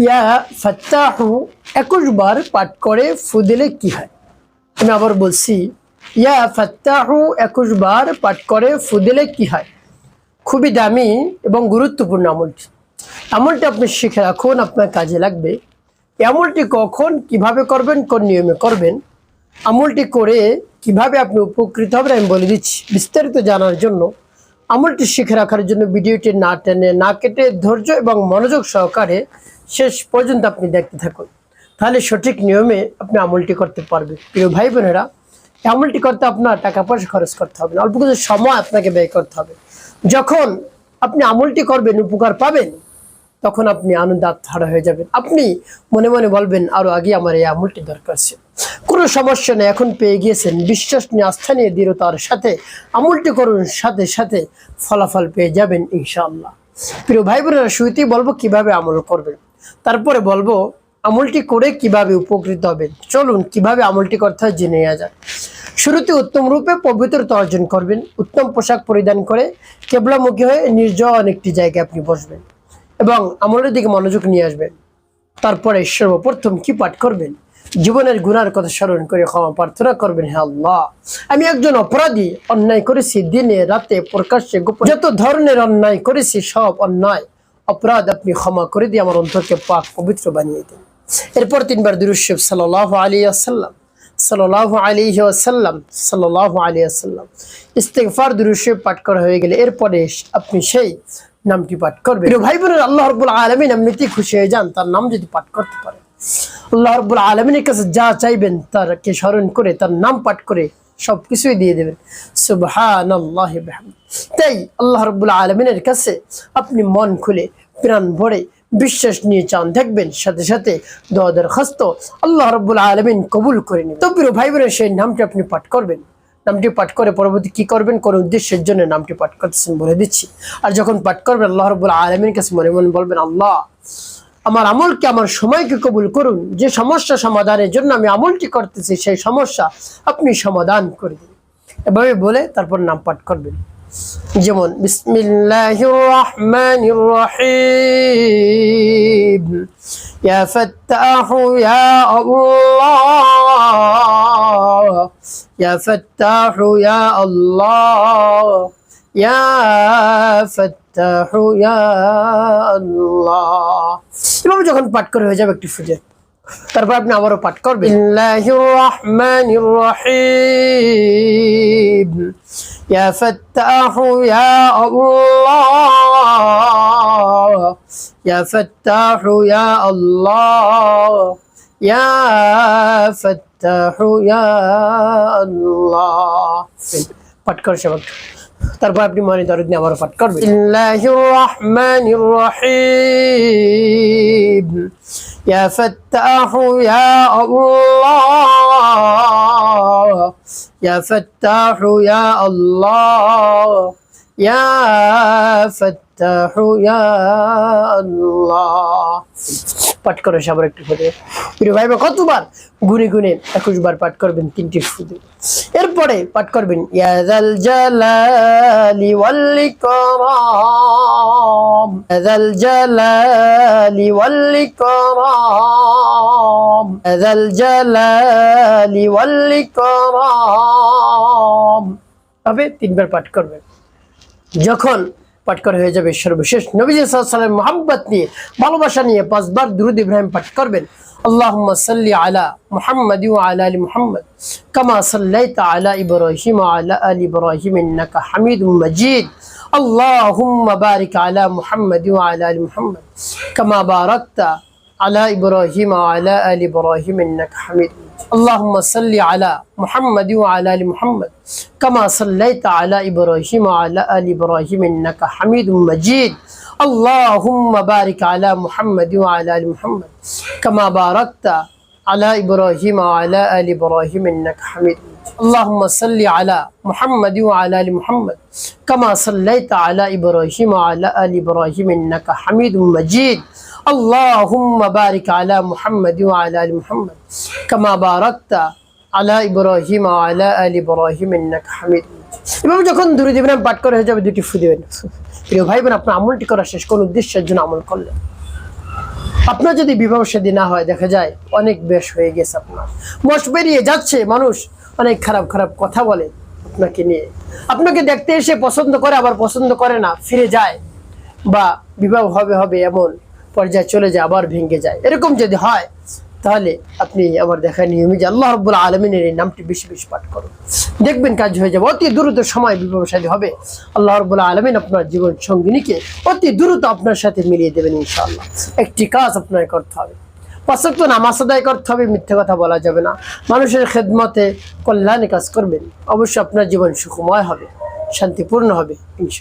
ইয়া ফাত্তাহু 21 বার পাঠ করে ফু দিলে কি হয়? আমি আবার বলছি, ইয়া ফাত্তাহু 21 বার পাঠ করে ফু দিলে কি হয়? খুবই দামি এবং গুরুত্বপূর্ণ আমলটি। আমলটি আপনি শিখে রাখুন, আপনার কাজে লাগবে। আমলটি কখন কিভাবে করবেন, কোন নিয়মে করবেন, আমলটি করে কিভাবে আপনি উপকৃত হবেন আমি বলে দিচ্ছি। বিস্তারিত জানার জন্য, আমলটি শিখে রাখার জন্য ভিডিওটি না টেনে না কেটে ধৈর্য এবং মনোযোগ সহকারে শেষ পর্যন্ত আপনি দেখতে থাকুন, তাহলে সঠিক নিয়মে আপনি আমলটি করতে পারবেন। প্রিয় ভাই বোনেরা, আমলটি করতে আপনার টাকা পয়সা খরচ করতে হবে না, অল্প কিছু সময় আপনাকে ব্যয় করতে হবে। যখন আপনি আমলটি করবেন, উপকার পাবেন, তখন আপনি আনন্দ আত্মহারা হয়ে যাবেন। আপনি মনে মনে বলবেন, আরো আগে আমার এই আমলটি দরকার ছিল। কোনো সমস্যা নেই, এখন পেয়ে গিয়েছেন। বিশ্বাস নিয়ে, আস্থা নিয়ে, দৃঢ়তার সাথে আমলটি করুন, সাথে সাথে ফলাফল পেয়ে যাবেন ইনশাআল্লাহ। প্রিয় ভাই বোনেরা, শুরুতেই বলবো কিভাবে আমল করবেন, তারপরে বলবো আমলটি করে কিভাবে উপকৃত হবেন। চলুন কিভাবে আমলটি করতে হয় জেনে নেওয়া যায়। শুরুতে উত্তম রূপে পবিত্রতা অর্জন করবেন। উত্তম পোশাক পরিধান করে কেবলামুখী হয়ে নির্জন একটি জায়গায় আপনি বসবেন এবং আমলের দিকে মনোযোগ নিয়ে আসবেন। তারপরে সর্বপ্রথম কি পাঠ করবেন? জীবনের গুনার কথা স্মরণ করে ক্ষমা প্রার্থনা করবেন। হে আল্লাহ, আমি একজন অপরাধী, অন্যায় করেছি, দিনে রাতে প্রকাশ্যে গোপনে যত ধরনের অন্যায় করেছি, সব অন্যায় অপরাধ আপনি ক্ষমা করে দিয়ে আমার অন্তরকে পাক পবিত্র বানিয়ে দিন। এরপর 3 বার দুরূদ শরীফ সাল্লাল্লাহু আলাইহি ওয়াসাল্লাম, সাল্লাল্লাহু আলাইহি ওয়াসাল্লাম, সাল্লাল্লাহু আলাইহি ওয়াসাল্লাম ইস্তিগফার দুরূদ শরীফ পাঠ করা হয়ে গেলে এরপরে আপনি সেই নামটি পাঠ করবেন। প্রিয় ভাই বোনেরা, আল্লাহ রাব্বুল আলামিন এমনিতেই খুশি হয়ে যান তার নাম যদি পাঠ করতে পারেন। আল্লাহ রাব্বুল আলামিনের কাছে যা চাইবেন তারকে স্মরণ করে, তার নাম পাঠ করে সবকিছুই দিয়ে দেবেন। সুবহানাল্লাহি বিহামদিহি। তাই আল্লাহ রাব্বুল আলামিনের কাছে আপনি মন খুলে, প্রাণ ভরে, বিশ্বাস নিয়ে চান, দেখবেন সাথে সাথে দোয়া দরখাস্ত আল্লাহ রাব্বুল আলামিন কবুল করে নেবেন। তো প্রিয় ভাই বোনেরা, সেই নামটি আপনি পাঠ করবেন। নামটি পাঠ করে পরবর্তী কি করবেন, কোন উদ্দেশ্যের জন্য নামটি পাঠ করতেছেন বলে দিচ্ছি। আর যখন পাঠ করবেন, আল্লাহ রাব্বুল আলামিনের কাছে মনে মনে বলবেন, আল্লাহ আমার আমলকে, আমার সময়কে কবুল করুন। যে সমস্যা সমাধানের জন্য আমি আমলটি করতেছি, সেই সমস্যা আপনি সমাধান করে দিন। এভাবে বলে তারপর নাম পাঠ করবেন। যেমন বিসমিল্লাহির রহমানির রহিম, ইয়া ফাত্তাহু ইয়া আল্লাহ, ইয়া ফাত্তাহু ইয়া আল্লাহ, ইয়া ফাত্তাহু ইয়া আল্লাহ। এভাবে যখন পাঠ করে হয়ে যাবে একটি ফুজে, তারপর আপনি আবারও পাঠ করবেন, বিসমিল্লাহির রহমানির রহিম, ইয়া ফাত্তাহু ইয়া আল্লাহ, ইয়া ফাত্তাহু ইয়া আল্লাহ, ইয়া ফাত্তাহু ইয়া আল্লাহ। পাঠ করে সবাই। তারপর আপনি মনে দরদ নিয়ে আবারও পাঠ করবেন, বিসমিল্লাহির রহমানির রহিম, ইয়া ফাত্তাহু ইয়া আল্লাহ, ইয়া ফাত্তাহু ইয়া আল্লাহ, ইয়া ফাত্তাহু ইয়া আল্লাহ। পাঠ করে সবার একটু ফুদে। প্রিয় ভাই, কতবার? গুনে গুনে 21 বার পাঠ করবেন, 3টি ফুদে। এরপরে পাঠ করবেন, ইয়া যাল জালালি ওয়াল ইকরাম, ইয়া যাল জালালি ওয়াল ইকরাম, ইয়া যাল জালালি ওয়াল ইকরাম। তবে 3 বার পাঠ করবেন। যখন পাঠ করা হয়ে যাবে, সর্বশেষ নবী সাল্লাল্লাহু আলাইহি ওয়াসাল্লাম মুহাব্বত নিয়ে, ভালোবাসা নিয়ে 5 বার দুরূদ ইব্রাহিম পাঠ করবেন। আল্লাহুম্মা সাল্লি আলা মুহাম্মাদি ওয়া আলা আলি মুহাম্মাদ কামা সাল্লাইতা আলা ইব্রাহিম ওয়া আলা আলি ইব্রাহিম ইন্নাকা হামিদুম মাজিদ। আল্লাহুম্মা বারিক আলা মুহাম্মাদি ওয়া আলা আলি মুহাম্মাদ কামা বারাকতা আলা ইব্রাহিম ওয়া আলা আলি ইব্রাহিম ইন্নাকা হামিদুম মাজিদ। اللهم صل على محمد وعلى ال محمد كما صليت على ابراهيم وعلى ال ابراهيم انك حميد مجيد. اللهم بارك على محمد وعلى ال محمد كما باركت على ابراهيم وعلى ال ابراهيم انك حميد مجيد. اللهم صل على محمد وعلى ال محمد كما صليت على ابراهيم وعلى ال ابراهيم انك حميد مجيد. اللهم بارك على محمد وعلى ال محمد كما باركت على ابراهيم وعلى ال ابراهيم انك حميد مجيد. এভাবে যখন দুরূদ ইব্রাহিম পাঠ করা হয়ে যাবে, 2টি ফু দিবেন। প্রিয় ভাই বোন, আপনার আমলটি করা শেষ, কোন উদ্দেশ্যের জন্য আমল করলেন? আপনার যদি বিবাহ শাদী না হয়, দেখা যায় অনেক বেশ হয়ে গেছে, আপনার মাস পেরিয়ে যাচ্ছে, মানুষ অনেক খারাপ খারাপ কথা বলে আপনাকে নিয়ে, আপনাকে দেখতে এসে পছন্দ করে আবার পছন্দ করে না, ফিরে যায়, বা বিবাহ হবে হবে এমন পর্যায়ে চলে যায়, আবার ভেঙে যায়। এরকম যদি হয়, তাহলে আপনি আমার দেখা নিয়মিত আল্লাহ রাব্বুল আলামিনের এই নামটি বেশি বেশি পাঠ করুন, দেখবেন কাজ হয়ে যাবে। অতি দ্রুত সময় বিবাহ শাদী হবে, আল্লাহ রাব্বুল আলামিন আপনার জীবন সঙ্গিনীকে অতি দ্রুত আপনার সাথে মিলিয়ে দেবেন ইনশাআল্লাহ। একটি কাজ আপনার করতে হবে, 5 ওয়াক্ত নামাজ আদায় করতে হবে, মিথ্যে কথা বলা যাবে না, মানুষের খেদমতে কল্যাণে কাজ করবেন, অবশ্যই আপনার জীবন সুখময় হবে, শান্তিপূর্ণ হবে ইনশাআল্লাহ।